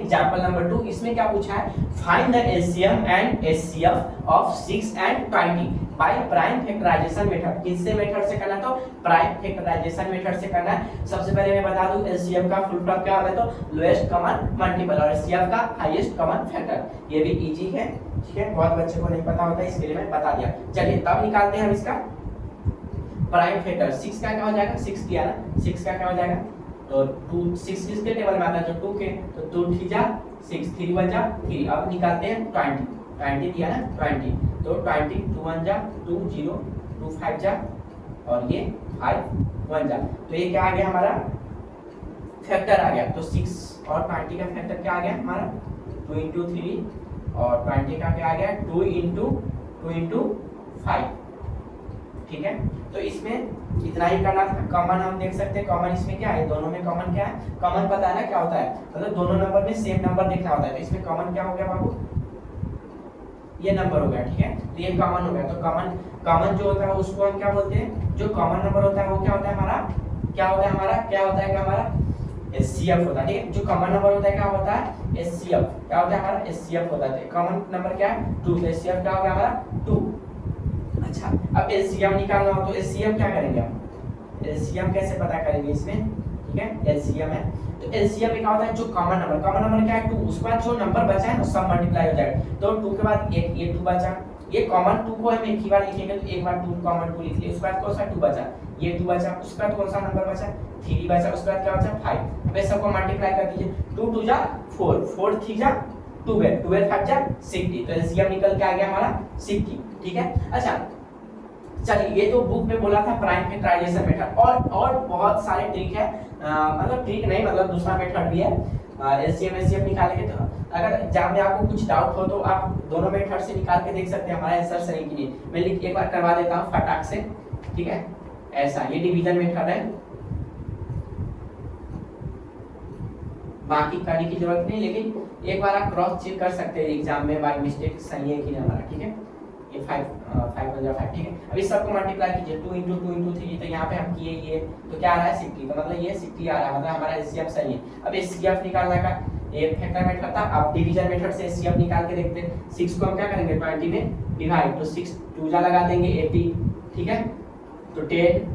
Example number 2, इसमें क्या पूछा है, find the LCM and HCF of 6 and 20 by prime factorisation method. किससे मेथड से करना है, तो प्राइम फैक्टराइजेशन मेथड से करना है। सबसे पहले मैं बता दूं एलसीएम का फुल फॉर्म क्या होता है, तो लोएस्ट कॉमन मल्टीपल, और एचसीएफ का हाईएस्ट कॉमन फैक्टर। ये भी इजी है, ठीक है, बहुत बच्चे को नहीं पता होता है, इसके लिए मैं बता दिया। चलिए तब निकालते हैं हम इसका प्राइम फैक्टर। 6 का क्या हो जाएगा, 6 किया ना, 6 का क्या हो जाएगा, तो 2 6 किसके टेबल में आता है, तो 2 के, तो 2 3 जा 6, 3 1 जा 3। अब निकालते हैं 20, 20 दिया ना 20, तो 20 2 1 जा 2 0 2 5 जा और ये 5 1 जा, तो ये क्या आ गया हमारा फैक्टर आ गया। तो 6 और 20 का फैक्टर क्या आ गया हमारा 2 into 3 और 20 का क्या आ गया 2 into 5, ठीक है। तो इसमें इतना ही करना था। कॉमन हम देख सकते हैं, कॉमन इसमें क्या है, दोनों में कॉमन क्या है, कॉमन पता है ना क्या होता है, मतलब दोनों नंबर में सेम नंबर देखना होता है। तो इसमें कॉमन क्या हो गया बाबू, ये नंबर हो गया, ठीक है, तो ये कॉमन हो गया। तो कॉमन जो होता है उसको हम क्या बोलते हैं, जो कॉमन नंबर होता है वो क्या होता है हमारा, क्या होता है हमारा एचसीएफ होता है, ठीक है। जो कॉमन नंबर होता है क्या होता है, एचसीएफ, क्या होता है हमारा एचसीएफ होता है। कॉमन नंबर क्या है 2, तो एचसीएफ क्या हो गया हमारा 2। अच्छा, अब एलसीएम निकालना हो तो एलसीएम क्या करेंगे हम, एलसीएम कैसे पता करेंगे इसमें, ठीक है, एलसीएम है तो एलसीएम में क्या होता है, जो कॉमन नंबर क्या है 2, उसके बाद जो नंबर बचा है ना सब मल्टीप्लाई हो जाएगा। तो 2 के बाद एक ये 2 बचा, ये कॉमन 2 को हम एक ही बार लिखेंगे, तो एक बार 2 कॉमन 2 लिख लिए, उसके बाद कौन सा 2 बचा, ये 2 बचा, उसके बाद कौन सा नंबर बचा 3 बचा, उसके बाद क्या बचा 5। अब सबको मल्टीप्लाई कर दीजिए, 2 2 जा 4, 4 3 जा 12, 12 5 जा 60, तो एलसीएम निकल के आ गया हमारा 60, ठीक है। अच्छा चलिए, ये तो बुक में बोला था प्राइम फैक्टराइजेशन मेथड, और बहुत सारे ट्रिक है, मतलब ट्रिक नहीं, मतलब दूसरा मेथड भी है एलसीएम एचसीएफ निकालेंगे। तो अगर एग्जाम में आपको कुछ डाउट हो तो आप दोनों मेथड से निकाल के देख सकते हैं हमारा आंसर सही कि नहीं। मैं लिख एक बार करवा देता हूँ फटाक से, ठीक है। ऐसा ये डिवीजन मेथड है, बाकी करने की जरूरत नहीं, लेकिन एक बार आप क्रॉस चेक कर सकते हैं एग्जाम में बाय मिस्टेक सही है कि नहीं हमारा, ठीक है। ये 5 5 ठीक है। अब इस सबको मल्टीप्लाई कीजिए 2 into 2 into 3, तो यहाँ पे हम किए ये, तो क्या आ रहा है 60, तो मतलब ये 60 आ रहा है, मतलब हमारा एचसीएफ सही है। अब एचसीएफ निकालना का ये फैक्टर मेथड था, अब डिवीजन मेथड से एचसीएफ निकाल के देखते हैं। 6 को हम क्या करेंगे 20 में डिवाइड, तो 6 2 जा लगा देंगे 80, ठीक है, तो 10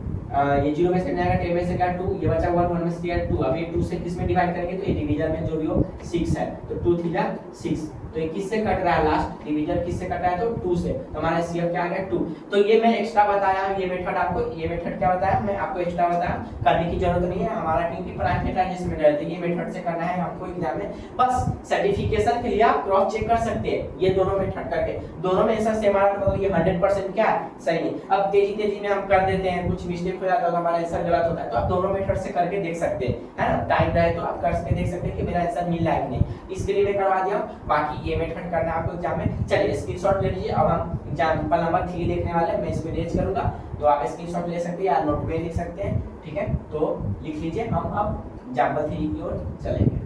ये 0 में से जाएगा, 10 में से क्या 2, ये बचा 1 1 में से गया 2। अब ये 2 से किस में डिवाइड करेंगे, तो ये डिवीजन में जो भी हो 6 है, तो 2 3 जा 6, तो ये किससे कट रहा है, लास्ट डिवीजन किससे कट रहा है, तो 2 से, तो हमारा सीएफ क्या आ गया 2। तो ये मैं एक्स्ट्रा बताया, ये मेथड आपको, ये मेथड क्या बताया मैं आपको एक्स्ट्रा बताया, करने की जरूरत नहीं है हमारा, क्योंकि प्राइम फैक्टराइजेशन में रहते हैं, ये मेथड से करना है हमको एग्जाम में, बस सर्टिफिकेशन के लिए आप क्रॉस चेक कर सकते हैं ये दोनों मेथड करके, दोनों में ऐसा सेम आ रहा, मतलब ये 100% क्या है सही है। अब तेजी में हम कर देते हैं, कुछ मिस्टेक हो जाता है तो हमारा आंसर गलत होता है, तो आप दोनों मेथड से करके देख सकते हैं, है ना, टाइम रहे तो आप करके देख सकते हैं कि मेरा आंसर मिल रहा है कि नहीं। इसके लिए मैं करवा दिया, बाकी ये मेथड करना है आपको एग्जाम में। चलिए स्क्रीनशॉट ले लीजिए। अब हम एग्जांपल नंबर 3 देखने वाले हैं, मैं इसमें रेज करूंगा, तो आप स्क्रीनशॉट ले सकते हैं या नोट में लिख सकते हैं, ठीक है। तो लिख लीजिए, हम अब एग्जांपल 3 की ओर चलेंगे।